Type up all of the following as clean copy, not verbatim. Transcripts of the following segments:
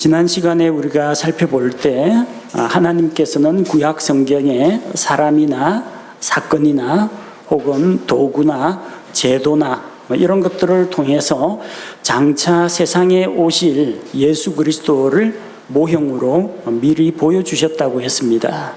지난 시간에 우리가 살펴볼 때 하나님께서는 구약 성경에 사람이나 사건이나 혹은 도구나 제도나 이런 것들을 통해서 장차 세상에 오실 예수 그리스도를 모형으로 미리 보여주셨다고 했습니다.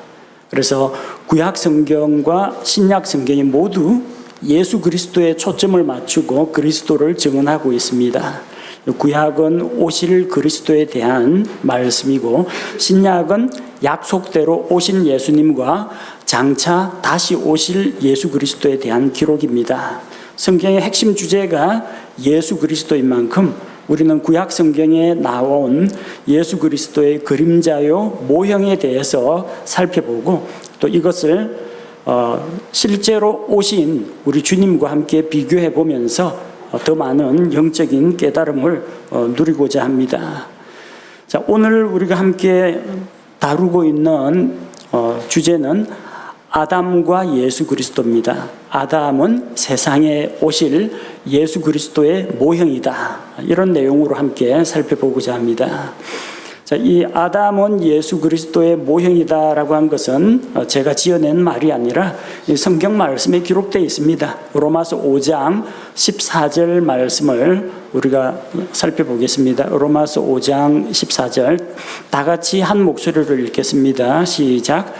그래서 구약 성경과 신약 성경이 모두 예수 그리스도에 초점을 맞추고 그리스도를 증언하고 있습니다. 구약은 오실 그리스도에 대한 말씀이고 신약은 약속대로 오신 예수님과 장차 다시 오실 예수 그리스도에 대한 기록입니다. 성경의 핵심 주제가 예수 그리스도인 만큼 우리는 구약 성경에 나온 예수 그리스도의 그림자요 모형에 대해서 살펴보고 또 이것을 실제로 오신 우리 주님과 함께 비교해 보면서 더 많은 영적인 깨달음을 누리고자 합니다. 자, 오늘 우리가 함께 다루고 있는 주제는 아담과 예수 그리스도입니다. 아담은 세상에 오실 예수 그리스도의 모형이다. 이런 내용으로 함께 살펴보고자 합니다. 자, 이 아담은 예수 그리스도의 모형이다라고 한 것은 제가 지어낸 말이 아니라 성경 말씀에 기록되어 있습니다. 로마서 5장 14절 말씀을 우리가 살펴보겠습니다. 로마서 5장 14절 다 같이 한 목소리로 읽겠습니다. 시작.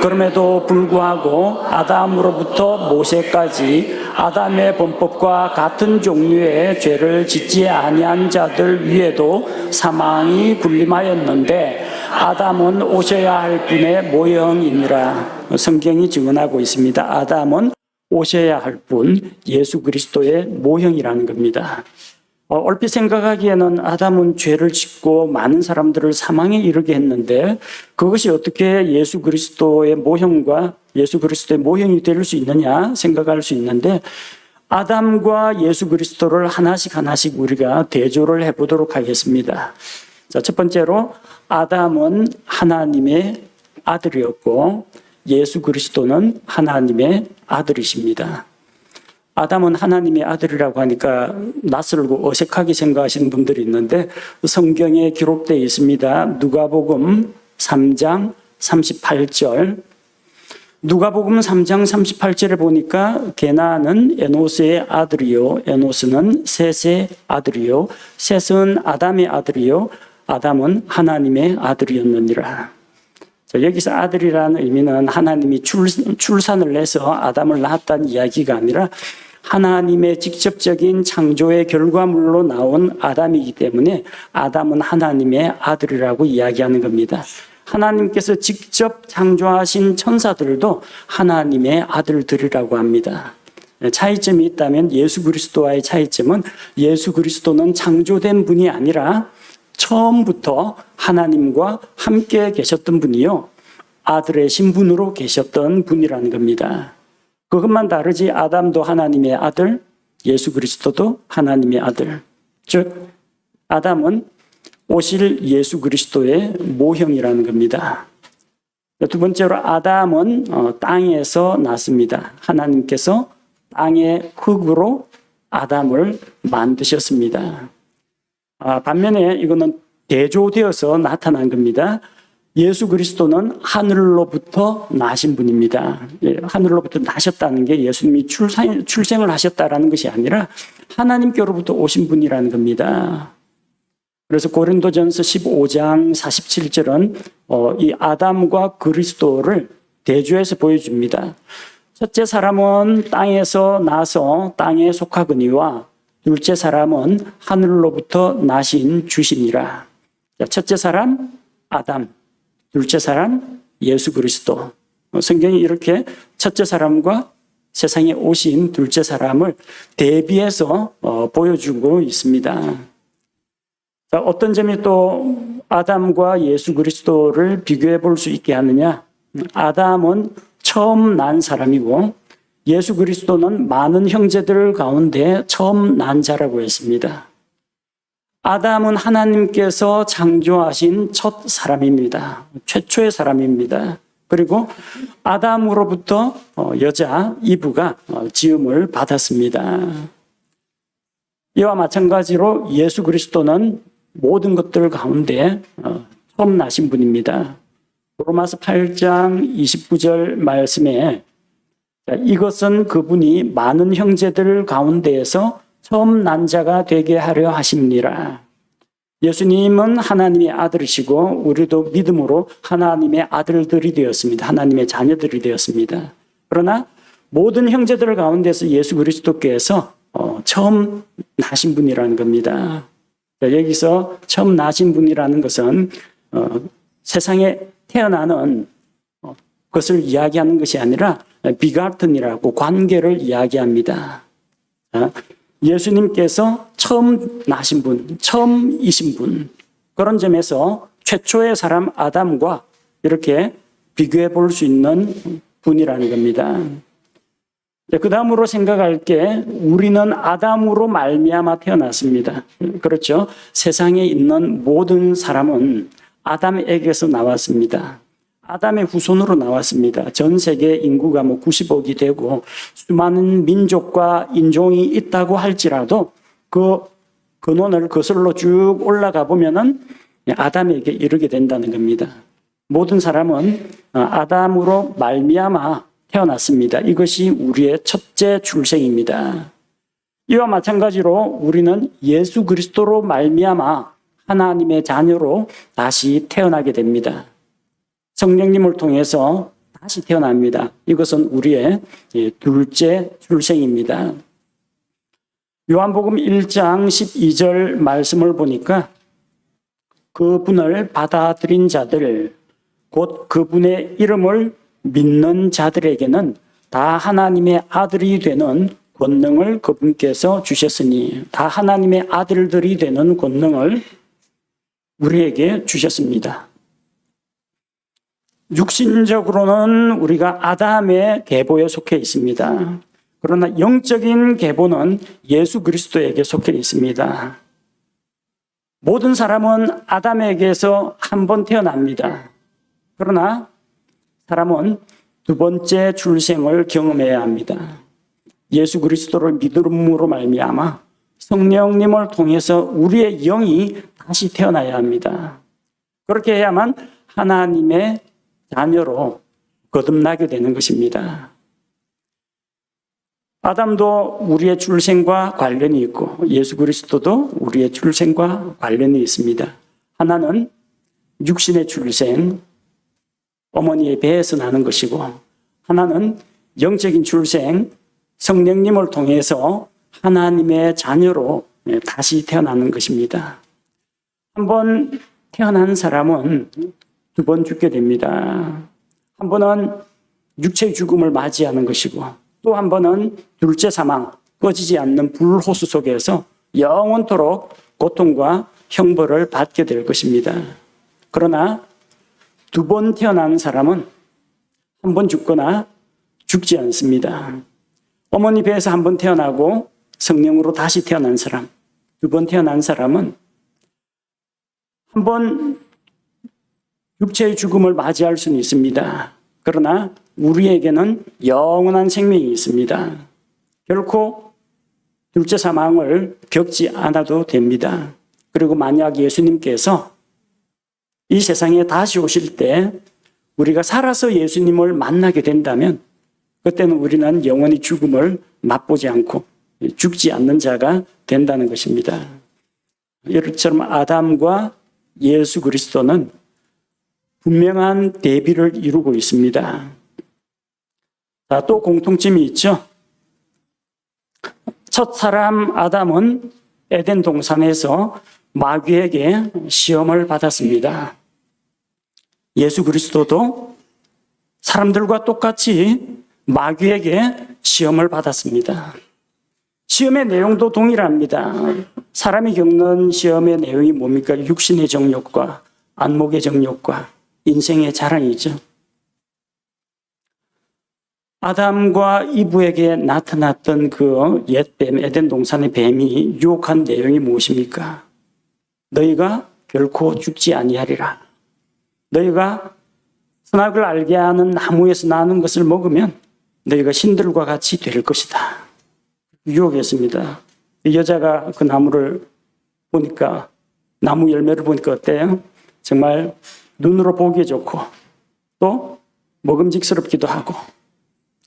그럼에도 불구하고 아담으로부터 모세까지 아담의 범법과 같은 종류의 죄를 짓지 아니한 자들 위에도 사망이 군림하였는데 아담은 오셔야 할 분의 모형이니라. 성경이 증언하고 있습니다. 아담은 오셔야 할 분, 예수 그리스도의 모형이라는 겁니다. 얼핏 생각하기에는 아담은 죄를 짓고 많은 사람들을 사망에 이르게 했는데 그것이 어떻게 예수 그리스도의 모형과 예수 그리스도의 모형이 될 수 있느냐 생각할 수 있는데 아담과 예수 그리스도를 하나씩 우리가 대조를 해보도록 하겠습니다. 자, 첫 번째로 아담은 하나님의 아들이었고 예수 그리스도는 하나님의 아들이십니다. 아담은 하나님의 아들이라고 하니까 낯설고 어색하게 생각하시는 분들이 있는데 성경에 기록되어 있습니다. 누가복음 3장 38절 누가복음 3장 38절에 보니까 게나는 에노스의 아들이요 에노스는 셋의 아들이요 셋은 아담의 아들이요 아담은 하나님의 아들이었느니라. 여기서 아들이라는 의미는 하나님이 출산을 해서 아담을 낳았다는 이야기가 아니라 하나님의 직접적인 창조의 결과물로 나온 아담이기 때문에 아담은 하나님의 아들이라고 이야기하는 겁니다. 하나님께서 직접 창조하신 천사들도 하나님의 아들들이라고 합니다. 차이점이 있다면 예수 그리스도와의 차이점은 예수 그리스도는 창조된 분이 아니라 처음부터 하나님과 함께 계셨던 분이요 아들의 신분으로 계셨던 분이라는 겁니다. 그것만 다르지 아담도 하나님의 아들, 예수 그리스도도 하나님의 아들. 즉 아담은 오실 예수 그리스도의 모형이라는 겁니다. 두 번째로 아담은 땅에서 났습니다. 하나님께서 땅의 흙으로 아담을 만드셨습니다. 반면에 이거는 대조되어서 나타난 겁니다. 예수 그리스도는 하늘로부터 나신 분입니다. 하늘로부터 나셨다는 게 예수님이 출생을 하셨다라는 것이 아니라 하나님께로부터 오신 분이라는 겁니다. 그래서 고린도전서 15장 47절은 이 아담과 그리스도를 대조해서 보여줍니다. 첫째 사람은 땅에서 나서 땅에 속하거니와 둘째 사람은 하늘로부터 나신 주시니라. 첫째 사람 아담, 둘째 사람 예수 그리스도. 성경이 이렇게 첫째 사람과 세상에 오신 둘째 사람을 대비해서 보여주고 있습니다. 어떤 점이 또 아담과 예수 그리스도를 비교해 볼 수 있게 하느냐? 아담은 처음 난 사람이고 예수 그리스도는 많은 형제들 가운데 처음 난 자라고 했습니다. 아담은 하나님께서 창조하신 첫 사람입니다. 최초의 사람입니다. 그리고 아담으로부터 여자 이브가 지음을 받았습니다. 이와 마찬가지로 예수 그리스도는 모든 것들 가운데 처음 나신 분입니다. 로마서 8장 29절 말씀에 이것은 그분이 많은 형제들 가운데에서 처음 난 자가 되게 하려 하심니라. 예수님은 하나님의 아들이시고 우리도 믿음으로 하나님의 아들들이 되었습니다. 하나님의 자녀들이 되었습니다. 그러나 모든 형제들 가운데서 예수 그리스도께서 처음 나신 분이라는 겁니다. 여기서 처음 나신 분이라는 것은 세상에 태어나는 것을 이야기하는 것이 아니라 비가튼이라고 관계를 이야기합니다. 예수님께서 처음 나신 분, 처음이신 분, 그런 점에서 최초의 사람 아담과 이렇게 비교해 볼 수 있는 분이라는 겁니다. 그 다음으로 생각할 게 우리는 아담으로 말미암아 태어났습니다. 그렇죠? 세상에 있는 모든 사람은 아담에게서 나왔습니다. 아담의 후손으로 나왔습니다. 전 세계 인구가 90억이 되고 수많은 민족과 인종이 있다고 할지라도 그 근원을 거슬러 쭉 올라가 보면은 아담에게 이르게 된다는 겁니다. 모든 사람은 아담으로 말미암아 태어났습니다. 이것이 우리의 첫째 출생입니다. 이와 마찬가지로 우리는 예수 그리스도로 말미암아 하나님의 자녀로 다시 태어나게 됩니다. 성령님을 통해서 다시 태어납니다. 이것은 우리의 둘째 출생입니다. 요한복음 1장 12절 말씀을 보니까 그분을 받아들인 자들, 곧 그분의 이름을 믿는 자들에게는 다 하나님의 아들이 되는 권능을 그분께서 주셨으니, 다 하나님의 아들들이 되는 권능을 우리에게 주셨습니다. 육신적으로는 우리가 아담의 계보에 속해 있습니다. 그러나 영적인 계보는 예수 그리스도에게 속해 있습니다. 모든 사람은 아담에게서 한 번 태어납니다. 그러나 사람은 두 번째 출생을 경험해야 합니다. 예수 그리스도를 믿음으로 말미암아 성령님을 통해서 우리의 영이 다시 태어나야 합니다. 그렇게 해야만 하나님의 자녀로 거듭나게 되는 것입니다. 아담도 우리의 출생과 관련이 있고 예수 그리스도도 우리의 출생과 관련이 있습니다. 하나는 육신의 출생, 어머니의 배에서 나는 것이고, 하나는 영적인 출생, 성령님을 통해서 하나님의 자녀로 다시 태어나는 것입니다. 한번 태어난 사람은 두 번 죽게 됩니다. 한 번은 육체의 죽음을 맞이하는 것이고, 또 한 번은 둘째 사망, 꺼지지 않는 불호수 속에서 영원토록 고통과 형벌을 받게 될 것입니다. 그러나 두 번 태어난 사람은 한 번 죽거나 죽지 않습니다. 어머니 배에서 한 번 태어나고 성령으로 다시 태어난 사람, 두 번 태어난 사람은 한 번 육체의 죽음을 맞이할 수는 있습니다. 그러나 우리에게는 영원한 생명이 있습니다. 결코 둘째 사망을 겪지 않아도 됩니다. 그리고 만약 예수님께서 이 세상에 다시 오실 때 우리가 살아서 예수님을 만나게 된다면 그때는 우리는 영원히 죽음을 맛보지 않고 죽지 않는 자가 된다는 것입니다. 이처럼 아담과 예수 그리스도는 분명한 대비를 이루고 있습니다. 또 공통점이 있죠. 첫 사람 아담은 에덴 동산에서 마귀에게 시험을 받았습니다. 예수 그리스도도 사람들과 똑같이 마귀에게 시험을 받았습니다. 시험의 내용도 동일합니다. 사람이 겪는 시험의 내용이 뭡니까? 육신의 정욕과 안목의 정욕과 인생의 자랑이죠. 아담과 이브에게 나타났던 그 옛뱀, 에덴 동산의 뱀이 유혹한 내용이 무엇입니까? 너희가 결코 죽지 아니하리라. 너희가 선악을 알게 하는 나무에서 나는 것을 먹으면 너희가 신들과 같이 될 것이다. 유혹했습니다. 여자가 그 나무를 보니까 나무 열매를 보니까 어때요? 정말 눈으로 보기에 좋고 또 먹음직스럽기도 하고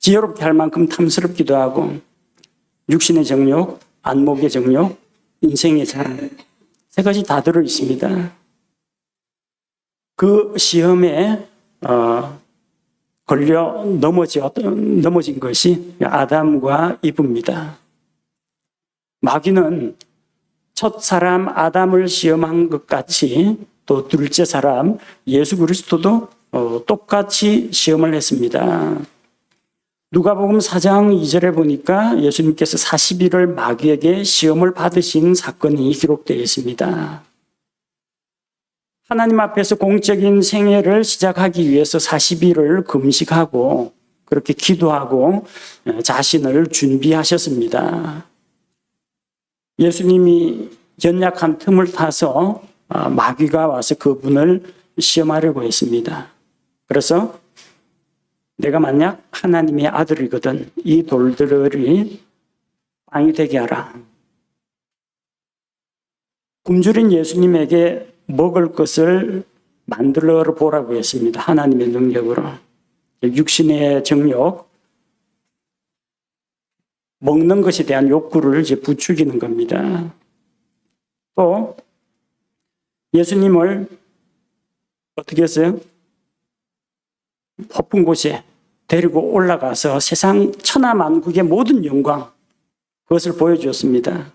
지혜롭게 할 만큼 탐스럽기도 하고 육신의 정욕, 안목의 정욕, 인생의 자랑 세 가지 다 들어 있습니다. 그 시험에 걸려 넘어진 것이 아담과 이브입니다. 마귀는 첫 사람 아담을 시험한 것 같이 또 둘째 사람 예수 그리스도도 똑같이 시험을 했습니다. 누가복음 4장 2절에 보니까 예수님께서 40일을 마귀에게 시험을 받으신 사건이 기록되어 있습니다. 하나님 앞에서 공적인 생애를 시작하기 위해서 40일을 금식하고 그렇게 기도하고 자신을 준비하셨습니다. 예수님이 연약한 틈을 타서 마귀가 와서 그분을 시험하려고 했습니다. 그래서 내가 만약 하나님의 아들이거든 이 돌들이 빵이 되게 하라. 굶주린 예수님에게 먹을 것을 만들어 보라고 했습니다. 하나님의 능력으로. 육신의 정욕, 먹는 것에 대한 욕구를 이제 부추기는 겁니다. 또 예수님을 어떻게 했어요? 높은 곳에 데리고 올라가서 세상 천하만국의 모든 영광 그것을 보여주었습니다.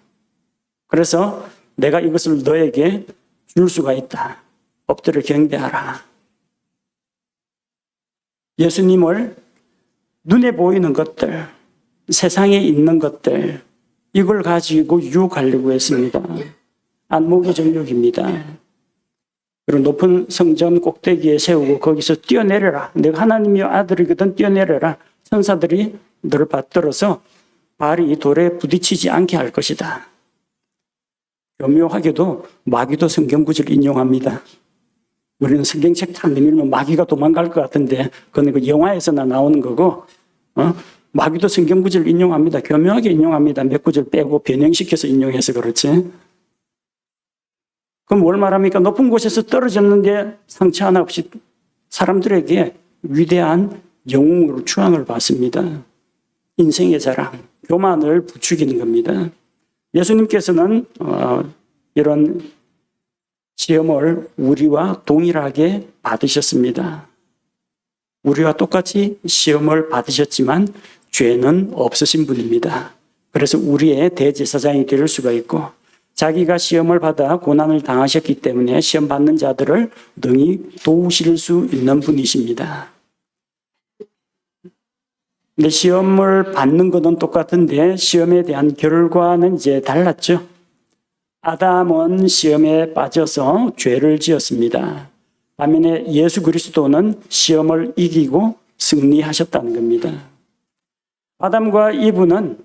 그래서 내가 이것을 너에게 줄 수가 있다. 엎드려 경배하라. 예수님을 눈에 보이는 것들, 세상에 있는 것들 이걸 가지고 유혹하려고 했습니다. 안목의 정욕입니다. 그리고 높은 성전 꼭대기에 세우고 거기서 뛰어내려라. 내가 하나님의 아들이거든 뛰어내려라. 천사들이 너를 받들어서 발이 돌에 부딪히지 않게 할 것이다. 교묘하게도 마귀도 성경 구절을 인용합니다. 우리는 성경책 탁 내밀면 마귀가 도망갈 것 같은데 그건 그 영화에서나 나오는 거고 마귀도 성경 구절을 인용합니다. 교묘하게 인용합니다. 몇 구절 빼고 변형시켜서 인용해서 그렇지. 그럼 뭘 말합니까? 높은 곳에서 떨어졌는데 상처 하나 없이 사람들에게 위대한 영웅으로 추앙을 받습니다. 인생의 자랑, 교만을 부추기는 겁니다. 예수님께서는 이런 시험을 우리와 동일하게 받으셨습니다. 우리와 똑같이 시험을 받으셨지만 죄는 없으신 분입니다. 그래서 우리의 대제사장이 될 수가 있고 자기가 시험을 받아 고난을 당하셨기 때문에 시험 받는 자들을 능히 도우실 수 있는 분이십니다. 근데 시험을 받는 것은 똑같은데 시험에 대한 결과는 이제 달랐죠. 아담은 시험에 빠져서 죄를 지었습니다. 반면에 예수 그리스도는 시험을 이기고 승리하셨다는 겁니다. 아담과 이브는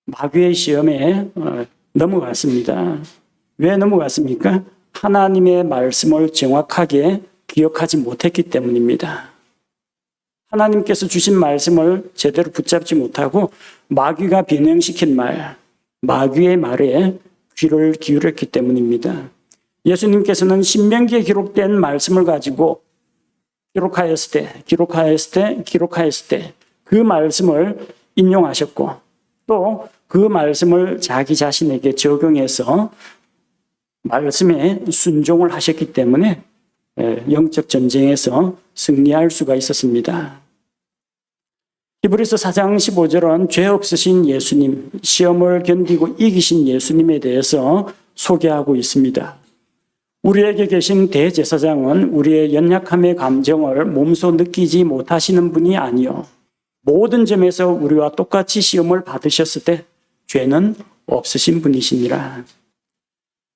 마귀의 시험에 넘어갔습니다. 왜 넘어갔습니까? 하나님의 말씀을 정확하게 기억하지 못했기 때문입니다. 하나님께서 주신 말씀을 제대로 붙잡지 못하고 마귀가 변형시킨 말, 마귀의 말에 귀를 기울였기 때문입니다. 예수님께서는 신명기에 기록된 말씀을 가지고 기록하였을 때 그 말씀을 인용하셨고 또 그 말씀을 자기 자신에게 적용해서 말씀에 순종을 하셨기 때문에 영적 전쟁에서 승리할 수가 있었습니다. 히브리서 4장 15절은 죄 없으신 예수님, 시험을 견디고 이기신 예수님에 대해서 소개하고 있습니다. 우리에게 계신 대제사장은 우리의 연약함의 감정을 몸소 느끼지 못하시는 분이 아니요 모든 점에서 우리와 똑같이 시험을 받으셨을 때 죄는 없으신 분이시니라.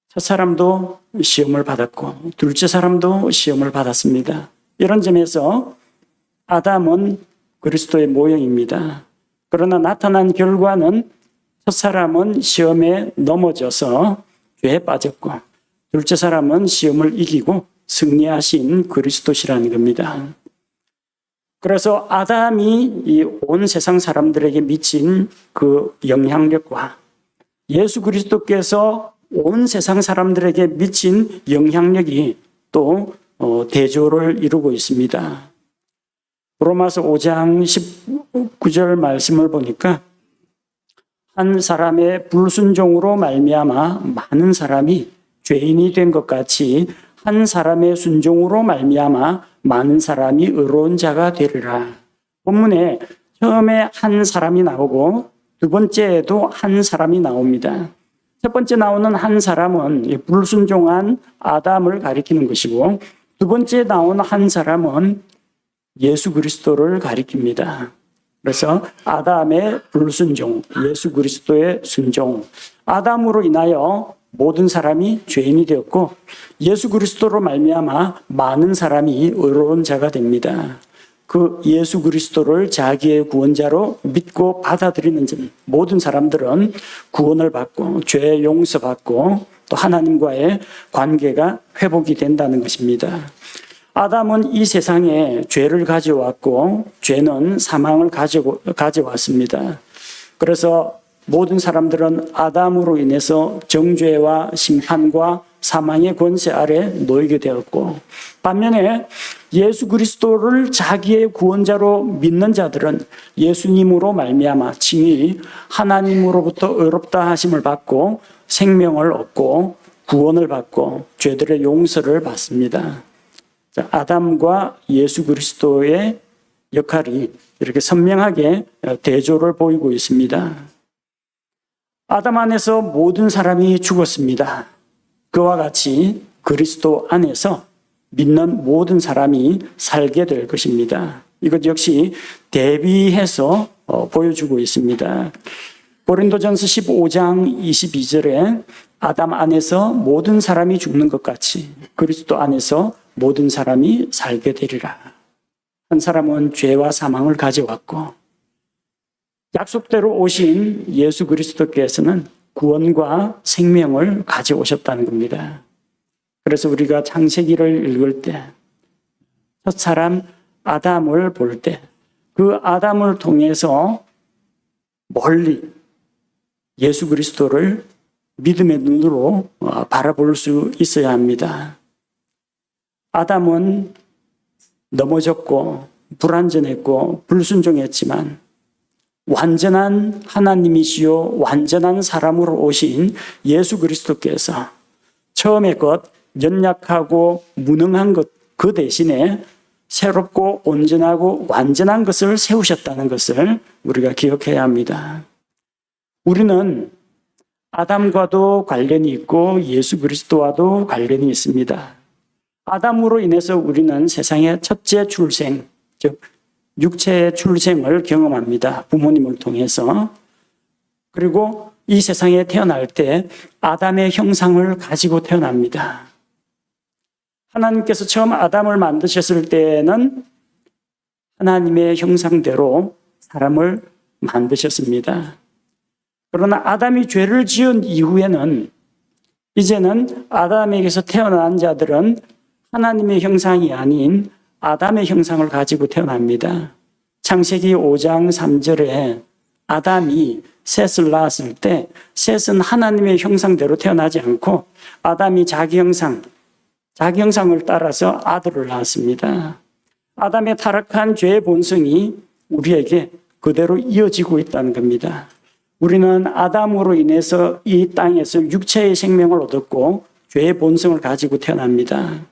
첫 사람도 시험을 받았고 둘째 사람도 시험을 받았습니다. 이런 점에서 아담은 그리스도의 모형입니다. 그러나 나타난 결과는 첫 사람은 시험에 넘어져서 죄에 빠졌고 둘째 사람은 시험을 이기고 승리하신 그리스도시라는 겁니다. 그래서 아담이 이 온 세상 사람들에게 미친 그 영향력과 예수 그리스도께서 온 세상 사람들에게 미친 영향력이 또 대조를 이루고 있습니다. 로마서 5장 19절 말씀을 보니까 한 사람의 불순종으로 말미암아 많은 사람이 죄인이 된 것 같이 한 사람의 순종으로 말미암아 많은 사람이 의로운 자가 되리라. 본문에 처음에 한 사람이 나오고 두 번째에도 한 사람이 나옵니다. 첫 번째 나오는 한 사람은 불순종한 아담을 가리키는 것이고 두 번째 나오는 한 사람은 예수 그리스도를 가리킵니다. 그래서 아담의 불순종, 예수 그리스도의 순종, 아담으로 인하여 모든 사람이 죄인이 되었고 예수 그리스도로 말미암아 많은 사람이 의로운 자가 됩니다. 그 예수 그리스도를 자기의 구원자로 믿고 받아들이는 모든 사람들은 구원을 받고 죄 용서받고 또 하나님과의 관계가 회복이 된다는 것입니다. 아담은 이 세상에 죄를 가져왔고 죄는 사망을 가져왔습니다. 그래서 모든 사람들은 아담으로 인해서 정죄와 심판과 사망의 권세 아래 놓이게 되었고 반면에 예수 그리스도를 자기의 구원자로 믿는 자들은 예수님으로 말미암아 칭히 하나님으로부터 의롭다 하심을 받고 생명을 얻고 구원을 받고 죄들의 용서를 받습니다. 아담과 예수 그리스도의 역할이 이렇게 선명하게 대조를 보이고 있습니다. 아담 안에서 모든 사람이 죽었습니다. 그와 같이 그리스도 안에서 믿는 모든 사람이 살게 될 것입니다. 이것 역시 대비해서 보여주고 있습니다. 고린도전서 15장 22절에 아담 안에서 모든 사람이 죽는 것 같이 그리스도 안에서 모든 사람이 살게 되리라. 한 사람은 죄와 사망을 가져왔고 약속대로 오신 예수 그리스도께서는 구원과 생명을 가져오셨다는 겁니다. 그래서 우리가 창세기를 읽을 때 첫 사람 아담을 볼 때 그 아담을 통해서 멀리 예수 그리스도를 믿음의 눈으로 바라볼 수 있어야 합니다. 아담은 넘어졌고 불완전했고 불순종했지만 완전한 하나님이시요 완전한 사람으로 오신 예수 그리스도께서 처음에 것 연약하고 무능한 것 그 대신에 새롭고 온전하고 완전한 것을 세우셨다는 것을 우리가 기억해야 합니다. 우리는 아담과도 관련이 있고 예수 그리스도와도 관련이 있습니다. 아담으로 인해서 우리는 세상의 첫째 출생, 즉 육체의 출생을 경험합니다. 부모님을 통해서. 그리고 이 세상에 태어날 때 아담의 형상을 가지고 태어납니다. 하나님께서 처음 아담을 만드셨을 때는 하나님의 형상대로 사람을 만드셨습니다. 그러나 아담이 죄를 지은 이후에는 이제는 아담에게서 태어난 자들은 하나님의 형상이 아닌 아담의 형상을 가지고 태어납니다. 창세기 5장 3절에 아담이 셋을 낳았을 때 셋은 하나님의 형상대로 태어나지 않고 아담이 자기 형상을 따라서 아들을 낳았습니다. 아담의 타락한 죄의 본성이 우리에게 그대로 이어지고 있다는 겁니다. 우리는 아담으로 인해서 이 땅에서 육체의 생명을 얻었고 죄의 본성을 가지고 태어납니다.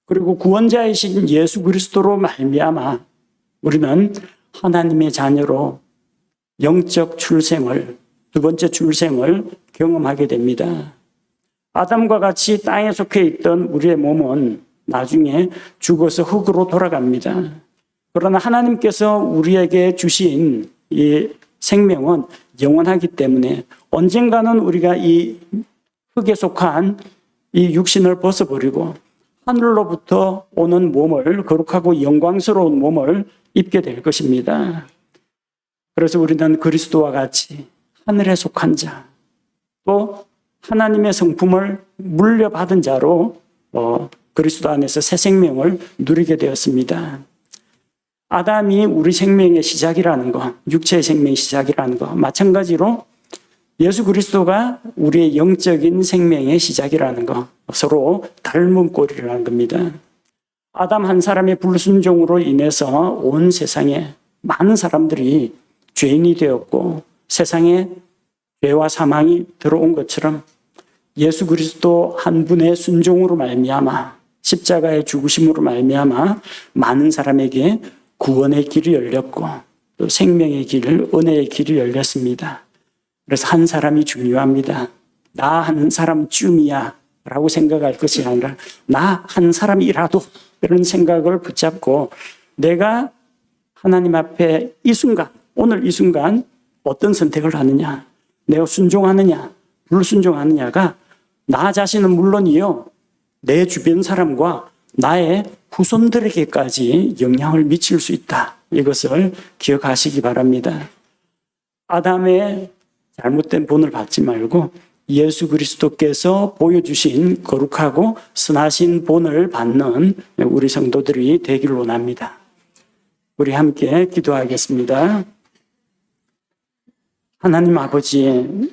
그리고 구원자이신 예수 그리스도로 말미암아 우리는 하나님의 자녀로 영적 출생을, 두 번째 출생을 경험하게 됩니다. 아담과 같이 땅에 속해 있던 우리의 몸은 나중에 죽어서 흙으로 돌아갑니다. 그러나 하나님께서 우리에게 주신 이 생명은 영원하기 때문에 언젠가는 우리가 이 흙에 속한 이 육신을 벗어버리고 하늘로부터 오는 몸을, 거룩하고 영광스러운 몸을 입게 될 것입니다. 그래서 우리는 그리스도와 같이 하늘에 속한 자, 또 하나님의 성품을 물려받은 자로 그리스도 안에서 새 생명을 누리게 되었습니다. 아담이 우리 생명의 시작이라는 것, 육체의 생명의 시작이라는 것, 마찬가지로 예수 그리스도가 우리의 영적인 생명의 시작이라는 거, 서로 닮은 꼴이라는 겁니다. 아담 한 사람의 불순종으로 인해서 온 세상에 많은 사람들이 죄인이 되었고 세상에 죄와 사망이 들어온 것처럼 예수 그리스도 한 분의 순종으로 말미암아 십자가의 죽으심으로 말미암아 많은 사람에게 구원의 길이 열렸고 또 생명의 길, 은혜의 길이 열렸습니다. 그래서 한 사람이 중요합니다. 나 한 사람쯤이야 라고 생각할 것이 아니라 나 한 사람이라도 이런 생각을 붙잡고 내가 하나님 앞에 이 순간, 오늘 이 순간 어떤 선택을 하느냐, 내가 순종하느냐, 불순종하느냐가 나 자신은 물론이요, 내 주변 사람과 나의 후손들에게까지 영향을 미칠 수 있다. 이것을 기억하시기 바랍니다. 아담의 잘못된 본을 받지 말고 예수 그리스도께서 보여주신 거룩하고 선하신 본을 받는 우리 성도들이 되기를 원합니다. 우리 함께 기도하겠습니다. 하나님 아버지,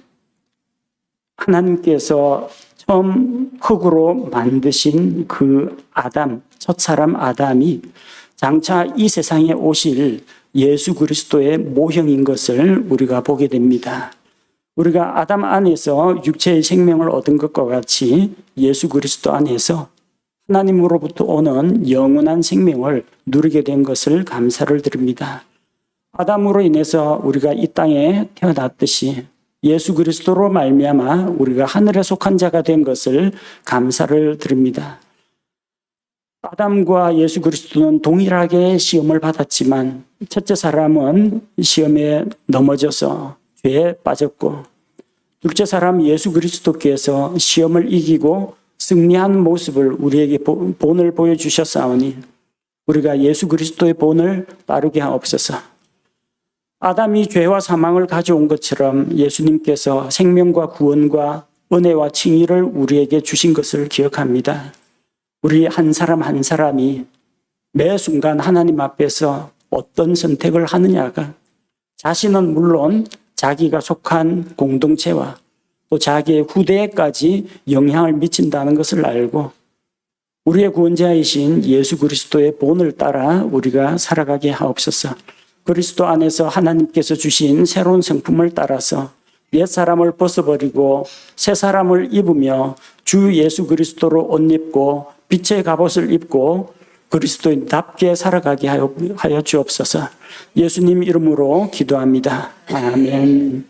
하나님께서 처음 흙으로 만드신 그 아담, 첫사람 아담이 장차 이 세상에 오실 예수 그리스도의 모형인 것을 우리가 보게 됩니다. 우리가 아담 안에서 육체의 생명을 얻은 것과 같이 예수 그리스도 안에서 하나님으로부터 오는 영원한 생명을 누리게 된 것을 감사를 드립니다. 아담으로 인해서 우리가 이 땅에 태어났듯이 예수 그리스도로 말미암아 우리가 하늘에 속한 자가 된 것을 감사를 드립니다. 아담과 예수 그리스도는 동일하게 시험을 받았지만 첫째 사람은 시험에 넘어져서 죄에 빠졌고 둘째 사람 예수 그리스도께서 시험을 이기고 승리한 모습을 우리에게 본을 보여주셨사오니 우리가 예수 그리스도의 본을 따르게 하옵소서. 아담이 죄와 사망을 가져온 것처럼 예수님께서 생명과 구원과 은혜와 칭의를 우리에게 주신 것을 기억합니다. 우리 한 사람 한 사람이 매 순간 하나님 앞에서 어떤 선택을 하느냐가 자신은 물론 자기가 속한 공동체와 또 자기의 후대에까지 영향을 미친다는 것을 알고 우리의 구원자이신 예수 그리스도의 본을 따라 우리가 살아가게 하옵소서. 그리스도 안에서 하나님께서 주신 새로운 성품을 따라서 옛 사람을 벗어버리고 새 사람을 입으며 주 예수 그리스도로 옷 입고 빛의 갑옷을 입고 그리스도인답게 살아가게 하여 주옵소서. 예수님 이름으로 기도합니다. 아멘.